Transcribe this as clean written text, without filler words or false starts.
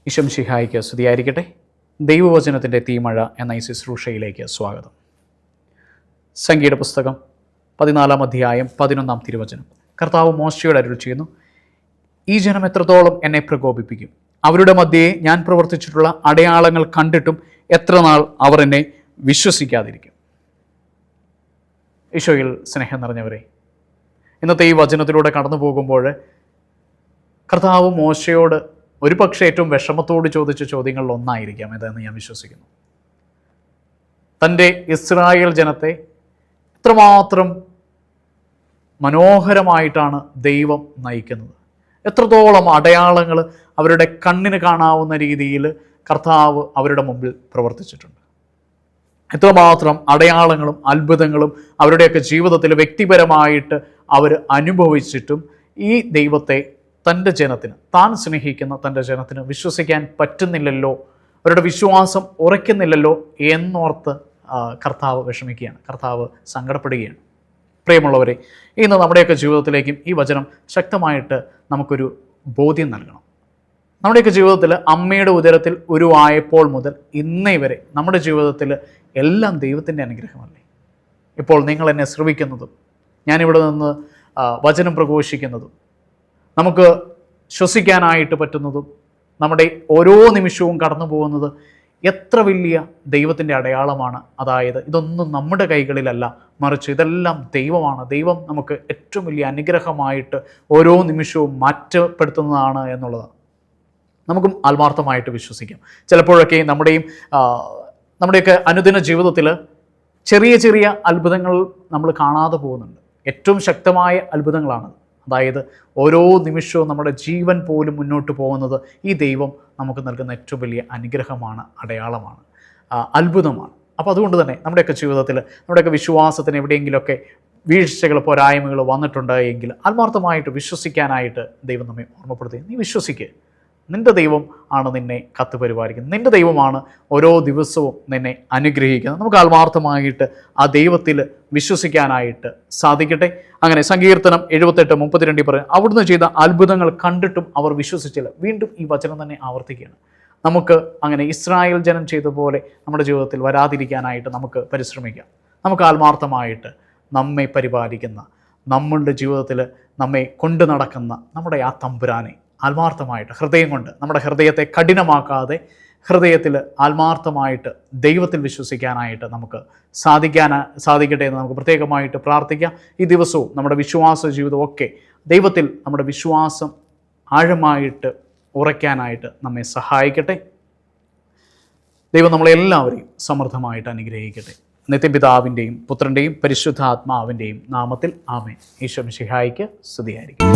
ഈശോമിശിഹായ്ക്ക് സ്തുതിയായിരിക്കട്ടെ. ദൈവവചനത്തിൻ്റെ തീമഴ എന്ന ഈ ശുശ്രൂഷയിലേക്ക് സ്വാഗതം. സംഖ്യയുടെ പുസ്തകം 14 അധ്യായം 11 തിരുവചനം. കർത്താവ് മോശയോട് അരുളി ചെയ്യുന്നു, ഈ ജനം എത്രത്തോളം എന്നെ പ്രകോപിപ്പിക്കും? അവരുടെ മധ്യേ ഞാൻ പ്രവർത്തിച്ചിട്ടുള്ള അടയാളങ്ങൾ കണ്ടിട്ടും എത്ര നാൾ അവർ എന്നെ വിശ്വസിക്കാതിരിക്കും? ഈശോയിൽ സ്നേഹം നിറഞ്ഞവരെ, ഇന്നത്തെ ഈ വചനത്തിലൂടെ കടന്നു പോകുമ്പോൾ കർത്താവ് മോശയോട് ഒരു പക്ഷേ ഏറ്റവും വിഷമത്തോട് ചോദിച്ച ചോദ്യങ്ങളിൽ ഒന്നായിരിക്കാം ഇതെന്ന് ഞാൻ വിശ്വസിക്കുന്നു. തൻ്റെ ഇസ്രായേൽ ജനത്തെ എത്രമാത്രം മനോഹരമായിട്ടാണ് ദൈവം നയിക്കുന്നത്, എത്രത്തോളം അടയാളങ്ങൾ അവരുടെ കണ്ണിന് കാണാവുന്ന രീതിയിൽ കർത്താവ് അവരുടെ മുമ്പിൽ പ്രവർത്തിച്ചിട്ടുണ്ട്. എത്രമാത്രം അടയാളങ്ങളും അത്ഭുതങ്ങളും അവരുടെയൊക്കെ ജീവിതത്തിൽ വ്യക്തിപരമായിട്ട് അവർ അനുഭവിച്ചിട്ടും ഈ ദൈവത്തെ തൻ്റെ ജനത്തിന്, താൻ സ്നേഹിക്കുന്ന തൻ്റെ ജനത്തിന് വിശ്വസിക്കാൻ പറ്റുന്നില്ലല്ലോ, അവരുടെ വിശ്വാസം ഉറയ്ക്കുന്നില്ലല്ലോ എന്നോർത്ത് കർത്താവ് വിഷമിക്കുകയാണ്, കർത്താവ് സങ്കടപ്പെടുകയാണ്. പ്രിയമുള്ളവരെ, ഇന്ന് നമ്മുടെയൊക്കെ ജീവിതത്തിലേക്കും ഈ വചനം ശക്തമായിട്ട് നമുക്കൊരു ബോധ്യം നൽകണം. നമ്മുടെയൊക്കെ ജീവിതത്തിൽ അമ്മയുടെ ഉദരത്തിൽ ഉരുവായപ്പോൾ മുതൽ ഇന്നേ വരെ നമ്മുടെ ജീവിതത്തിൽ എല്ലാം ദൈവത്തിൻ്റെ അനുഗ്രഹമല്ലേ? ഇപ്പോൾ നിങ്ങൾ എന്നെ ശ്രവിക്കുന്നതും ഞാനിവിടെ നിന്ന് വചനം പ്രഘോഷിക്കുന്നതും നമുക്ക് ശ്വസിക്കാനായിട്ട് പറ്റുന്നതും നമ്മുടെ ഓരോ നിമിഷവും കടന്നു പോകുന്നത് എത്ര വലിയ ദൈവത്തിൻ്റെ അടയാളമാണ്. അതായത് ഇതൊന്നും നമ്മുടെ കൈകളിലല്ല, മറിച്ച് ഇതെല്ലാം ദൈവമാണ്. ദൈവം നമുക്ക് ഏറ്റവും വലിയ അനുഗ്രഹമായിട്ട് ഓരോ നിമിഷവും മാറ്റപ്പെടുത്തുന്നതാണ് എന്നുള്ളതാണ്. നമുക്കും ആത്മാർത്ഥമായിട്ട് വിശ്വസിക്കാം. ചിലപ്പോഴൊക്കെ നമ്മുടെയൊക്കെ അനുദിന ജീവിതത്തിൽ ചെറിയ ചെറിയ അത്ഭുതങ്ങൾ നമ്മൾ കാണാതെ പോകുന്നുണ്ട്. ഏറ്റവും ശക്തമായ അത്ഭുതങ്ങളാണ്. അതായത് ഓരോ നിമിഷവും നമ്മുടെ ജീവൻ പോലും മുന്നോട്ട് പോകുന്നത് ഈ ദൈവം നമുക്ക് നൽകുന്ന ഏറ്റവും വലിയ അനുഗ്രഹമാണ്, അടയാളമാണ്, അത്ഭുതമാണ്. അപ്പോൾ അതുകൊണ്ട് തന്നെ നമ്മുടെയൊക്കെ ജീവിതത്തിൽ നമ്മുടെയൊക്കെ വിശ്വാസത്തിന് എവിടെയെങ്കിലുമൊക്കെ വീഴ്ചകൾ, പോരായ്മകൾ വന്നിട്ടുണ്ട് എങ്കിൽ ആത്മാർത്ഥമായിട്ട് വിശ്വസിക്കാനായിട്ട് ദൈവം നമ്മെ ഓർമ്മപ്പെടുത്തി. നീ വിശ്വസിക്കുക, നിൻ്റെ ദൈവം ആണ് നിന്നെ കാത്തു പരിപാലിക്കുന്നത്, നിൻ്റെ ദൈവമാണ് ഓരോ ദിവസവും നിന്നെ അനുഗ്രഹിക്കുന്നത്. നമുക്ക് ആത്മാർത്ഥമായിട്ട് ആ ദൈവത്തിൽ വിശ്വസിക്കാനായിട്ട് സാധിക്കട്ടെ. അങ്ങനെ സങ്കീർത്തനം 78:32 പറയും, അവിടുന്ന് ചെയ്ത അത്ഭുതങ്ങൾ കണ്ടിട്ടും അവർ വിശ്വസിച്ചില്ല. വീണ്ടും ഈ വചനം തന്നെ ആവർത്തിക്കുകയാണ്. നമുക്ക് അങ്ങനെ ഇസ്രായേൽ ജനം ചെയ്ത പോലെ നമ്മുടെ ജീവിതത്തിൽ വരാതിരിക്കാനായിട്ട് നമുക്ക് പരിശ്രമിക്കാം. നമുക്ക് ആത്മാർത്ഥമായിട്ട് നമ്മെ പരിപാലിക്കുന്ന, നമ്മളുടെ ജീവിതത്തിൽ നമ്മെ കൊണ്ടു നടക്കുന്ന നമ്മുടെ ആ തമ്പുരാനെ ആത്മാർത്ഥമായിട്ട് ഹൃദയം കൊണ്ട്, നമ്മുടെ ഹൃദയത്തെ കഠിനമാക്കാതെ ഹൃദയത്തിൽ ആത്മാർത്ഥമായിട്ട് ദൈവത്തിൽ വിശ്വസിക്കാനായിട്ട് നമുക്ക് സാധിക്കട്ടെ എന്ന് നമുക്ക് പ്രത്യേകമായിട്ട് പ്രാർത്ഥിക്കാം. ഈ ദിവസവും നമ്മുടെ വിശ്വാസ ജീവിതമൊക്കെ ദൈവത്തിൽ നമ്മുടെ വിശ്വാസം ആഴമായിട്ട് ഉറയ്ക്കാനായിട്ട് നമ്മെ സഹായിക്കട്ടെ. ദൈവം നമ്മളെല്ലാവരെയും സമൃദ്ധമായിട്ട് അനുഗ്രഹിക്കട്ടെ. നിത്യപിതാവിൻ്റെയും പുത്രൻ്റെയും പരിശുദ്ധാത്മാവിൻ്റെയും നാമത്തിൽ ആമേൻ. ഈശോമിശിഹായ്ക്ക് സ്തുതിയായിരിക്കും.